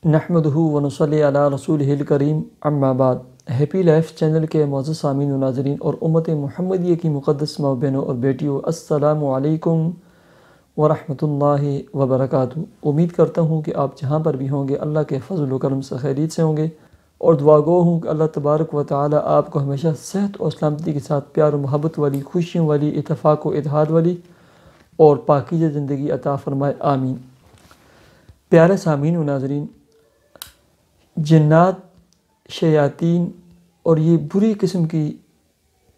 نحمدہ ونصلی علی رسولہ الکریم اما بعد۔ ہیپی لائف چینل کے معزز سامعین و ناظرین اور امت محمدیہ کی مقدس ماں بہنوں اور بیٹیوں، السلام علیکم ورحمۃ اللہ وبرکاتہ۔ امید کرتا ہوں کہ آپ جہاں پر بھی ہوں گے اللہ کے فضل و کرم سے خیریت سے ہوں گے، اور دعا گو ہوں کہ اللہ تبارک و تعالی آپ کو ہمیشہ صحت اور سلامتی کے ساتھ پیار و محبت والی، خوشیوں والی، اتفاق و اتحاد والی اور پاکیزہ زندگی عطا فرمائے، آمین۔ پیارے سامعین و ناظرین، جنات، شیاطین اور یہ بری قسم کی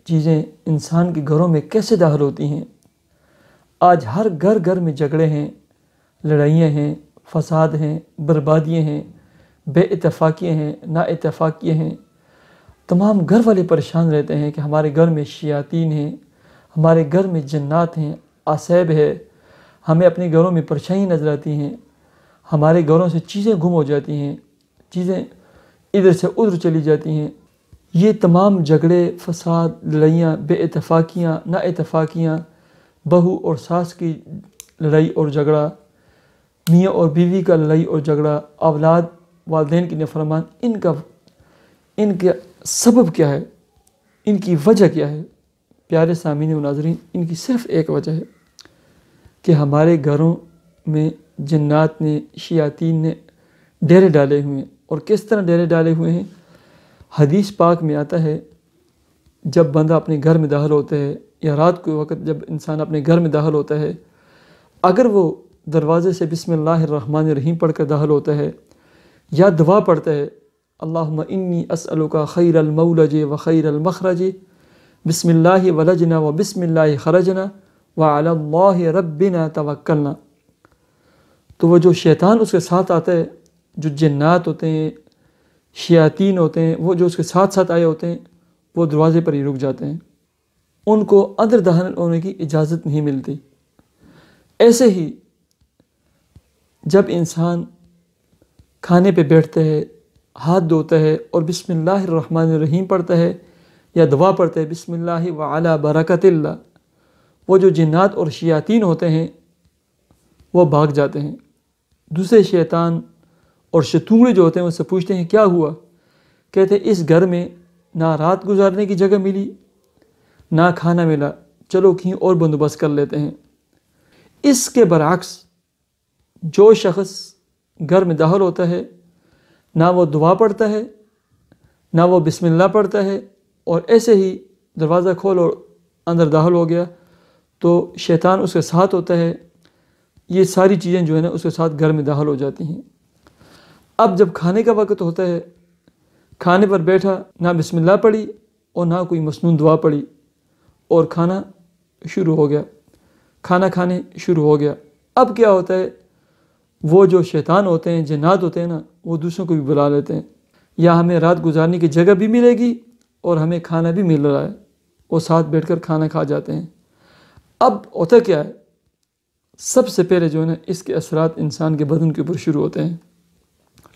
چیزیں انسان کے گھروں میں کیسے داخل ہوتی ہیں؟ آج ہر گھر گھر میں جھگڑے ہیں، لڑائیاں ہیں، فساد ہیں، بربادیاں ہیں، بے اتفاقیاں ہیں، نا اتفاقیاں ہیں۔ تمام گھر والے پریشان رہتے ہیں کہ ہمارے گھر میں شیاطین ہیں، ہمارے گھر میں جنات ہیں، آصیب ہے، ہمیں اپنے گھروں میں پرچھائیاں نظر آتی ہیں، ہمارے گھروں سے چیزیں گم ہو جاتی ہیں، چیزیں ادھر سے ادھر چلی جاتی ہیں۔ یہ تمام جھگڑے، فساد، لڑائیاں، بے اتفاقیاں، نا اتفاقیاں، بہو اور ساس کی لڑائی اور جھگڑا، میاں اور بیوی کا لڑائی اور جھگڑا، اولاد والدین کی نافرمان، ان کا سبب کیا ہے؟ ان کی وجہ کیا ہے؟ پیارے سامعین و ناظرین، ان کی صرف ایک وجہ ہے کہ ہمارے گھروں میں جنات نے، شیاطین نے ڈیرے ڈالے ہوئے ہیں۔ اور کس طرح ڈیرے ڈالے ہوئے ہیں؟ حدیث پاک میں آتا ہے، جب بندہ اپنے گھر میں داخل ہوتا ہے یا رات کے وقت جب انسان اپنے گھر میں داخل ہوتا ہے، اگر وہ دروازے سے بسم اللہ الرحمن الرحیم پڑھ کر داخل ہوتا ہے یا دعا پڑھتا ہے، اللہم انی اسألک خیر المولج و خیر المخرج، بسم اللہ ولجنا و بسم اللہ خرجنا وعلی اللہ ربنا توکلنا، تو وہ جو شیطان اس کے ساتھ آتا ہے، جو جنات ہوتے ہیں، شیاطین ہوتے ہیں، وہ جو اس کے ساتھ ساتھ آئے ہوتے ہیں، وہ دروازے پر ہی رک جاتے ہیں، ان کو اندر داخل ہونے کی اجازت نہیں ملتی۔ ایسے ہی جب انسان کھانے پہ بیٹھتا ہے، ہاتھ دھوتا ہے اور بسم اللہ الرحمن الرحیم پڑھتا ہے یا دعا پڑھتا ہے بسم اللہ وعلی برکت اللہ، وہ جو جنات اور شیاطین ہوتے ہیں وہ بھاگ جاتے ہیں۔ دوسرے شیطان اور شیطونے جو ہوتے ہیں اس سے پوچھتے ہیں کیا ہوا؟ کہتے ہیں اس گھر میں نہ رات گزارنے کی جگہ ملی، نہ کھانا ملا، چلو کہیں اور بندوبست کر لیتے ہیں۔ اس کے برعکس جو شخص گھر میں داخل ہوتا ہے، نہ وہ دعا پڑھتا ہے، نہ وہ بسم اللہ پڑھتا ہے، اور ایسے ہی دروازہ کھول اور اندر داخل ہو گیا، تو شیطان اس کے ساتھ ہوتا ہے، یہ ساری چیزیں جو ہے نا اس کے ساتھ گھر میں داخل ہو جاتی ہیں۔ اب جب کھانے کا وقت ہوتا ہے، کھانے پر بیٹھا، نہ بسم اللہ پڑھی اور نہ کوئی مسنون دعا پڑھی، اور کھانا شروع ہو گیا، کھانا کھانے شروع ہو گیا۔ اب کیا ہوتا ہے؟ وہ جو شیطان ہوتے ہیں، جنات ہوتے ہیں نا، وہ دوسروں کو بھی بلا لیتے ہیں، یا ہمیں رات گزارنے کی جگہ بھی ملے گی اور ہمیں کھانا بھی مل رہا ہے، وہ ساتھ بیٹھ کر کھانا کھا جاتے ہیں۔ اب ہوتا کیا ہے؟ سب سے پہلے جو ہے نا اس کے اثرات انسان کے بدن کے اوپر شروع ہوتے ہیں،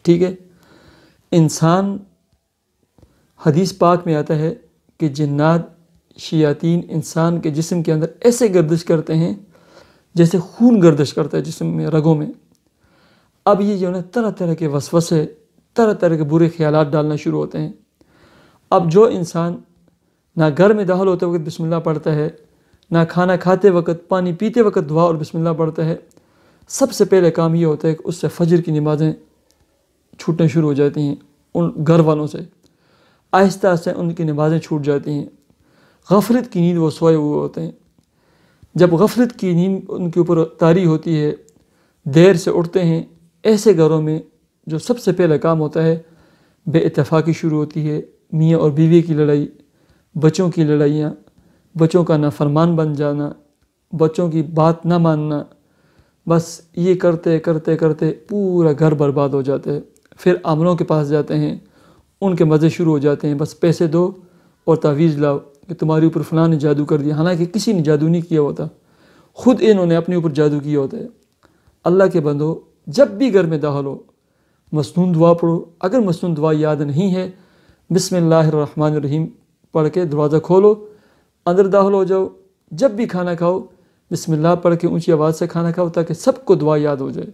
ٹھیک ہے؟ انسان، حدیث پاک میں آتا ہے کہ جنات، شیاطین انسان کے جسم کے اندر ایسے گردش کرتے ہیں جیسے خون گردش کرتا ہے جسم میں، رگوں میں۔ اب یہ جو ہے نا طرح طرح کے وسوسے، طرح طرح کے برے خیالات ڈالنا شروع ہوتے ہیں۔ اب جو انسان نہ گھر میں داخل ہوتے وقت بسم اللہ پڑھتا ہے، نہ کھانا کھاتے وقت، پانی پیتے وقت دعا اور بسم اللہ پڑھتا ہے، سب سے پہلے کام یہ ہوتا ہے کہ اس سے فجر کی نمازیں چھوٹنا شروع ہو جاتی ہیں، ان گھر والوں سے آہستہ آہستہ ان کی نمازیں چھوٹ جاتی ہیں۔ غفلت کی نیند وہ سوئے ہوئے ہوتے ہیں، جب غفلت کی نیند ان کے اوپر طاری ہوتی ہے، دیر سے اٹھتے ہیں، ایسے گھروں میں جو سب سے پہلا کام ہوتا ہے، بے اتفاقی شروع ہوتی ہے، میاں اور بیوی کی لڑائی، بچوں کی لڑائیاں، بچوں کا نافرمان بن جانا، بچوں کی بات نہ ماننا، بس یہ کرتے کرتے کرتے پورا گھر برباد ہو جاتا ہے۔ پھر عاملوں کے پاس جاتے ہیں، ان کے مزے شروع ہو جاتے ہیں، بس پیسے دو اور تعویذ لاؤ کہ تمہارے اوپر فلاں نے جادو کر دیا، حالانکہ کسی نے جادو نہیں کیا ہوتا، خود انہوں نے اپنے اوپر جادو کیا ہوتا ہے۔ اللہ کے بندو، جب بھی گھر میں داخل ہو، مسنون دعا پڑھو، اگر مسنون دعا یاد نہیں ہے، بسم اللہ الرحمن الرحیم پڑھ کے دروازہ کھولو، اندر داخل ہو جاؤ، جب بھی کھانا کھاؤ بسم اللہ پڑھ کے اونچی آواز سے کھانا کھاؤ تاکہ سب کو دعا یاد ہو جائے۔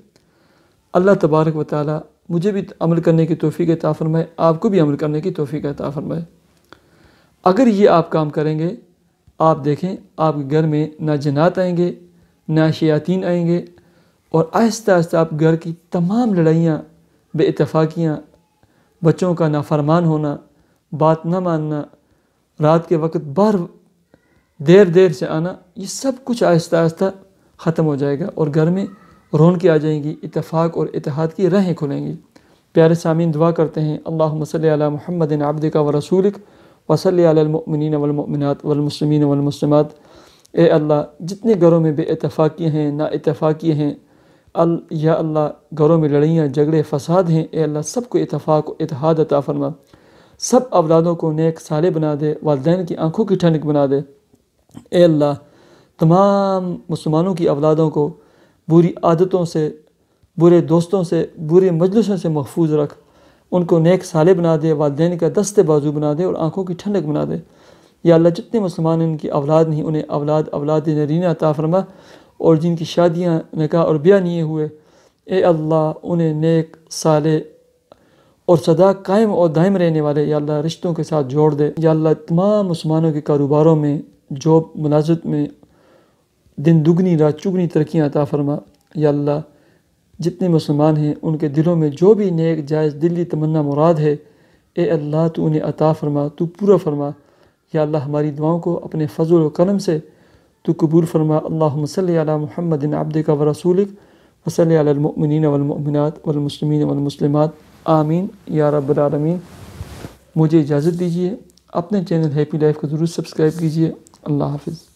اللہ تبارک و تعالی مجھے بھی عمل کرنے کی توفیق عطا فرمائے، آپ کو بھی عمل کرنے کی توفیق عطا فرمائے۔ اگر یہ آپ کام کریں گے، آپ دیکھیں آپ کے گھر میں نہ جنات آئیں گے، نہ شیاطین آئیں گے، اور آہستہ آہستہ آپ گھر کی تمام لڑائیاں، بے اتفاقیاں، بچوں کا نافرمان ہونا، بات نہ ماننا، رات کے وقت باہر دیر سے آنا، یہ سب کچھ آہستہ آہستہ ختم ہو جائے گا، اور گھر میں رونقیں آ جائیں گی، اتفاق اور اتحاد کی راہیں کھلیں گی۔ پیارے سامعین، دعا کرتے ہیں اللہم صلی علی محمد عبدک و رسولک وصلی علی المؤمنین والمؤمنات والمسلمین والمسلمات۔ اے اللہ، جتنے گھروں میں بے اتفاقی ہیں، نا اتفاقی ہیں، یا اللہ گھروں میں لڑائیاں، جھگڑے، فساد ہیں، اے اللہ سب کو اتفاق و اتحاد عطا فرما، سب اولادوں کو نیک صالح بنا دے، والدین کی آنکھوں کی ٹھنڈک بنا دے۔ اے اللہ تمام مسلمانوں کی اولادوں کو بری عادتوں سے، برے دوستوں سے، برے مجلسوں سے محفوظ رکھ، ان کو نیک صالح بنا دے، والدین کا دست بازو بنا دے اور آنکھوں کی ٹھنڈک بنا دے۔ یا اللہ جتنے مسلمان ان کی اولاد نہیں، انہیں اولاد نرینہ عطا فرما، اور جن کی شادیاں، نکاح اور بیاہ نہیں ہوئے، اے اللہ انہیں نیک صالح اور سدا قائم اور دائم رہنے والے یا اللہ رشتوں کے ساتھ جوڑ دے۔ یا اللہ تمام مسلمانوں کے کاروباروں میں، جاب ملازمت میں دن دگنی رات چگنی ترقیاں عطا فرما۔ یا اللہ جتنے مسلمان ہیں ان کے دلوں میں جو بھی نیک جائز دلی تمنا مراد ہے، اے اللہ تو انہیں عطا فرما، تو پورا فرما۔ یا اللہ ہماری دعاؤں کو اپنے فضل و کرم سے تو قبول فرما۔ اللہم صلی علی محمد عبدک و رسولک وصلی علی المؤمنین والمؤمنات والمسلمین والمسلمات، آمین یا رب العالمین۔ مجھے اجازت دیجیے، اپنے چینل ہیپی لائف کو ضرور سبسکرائب کیجیے۔ اللہ حافظ۔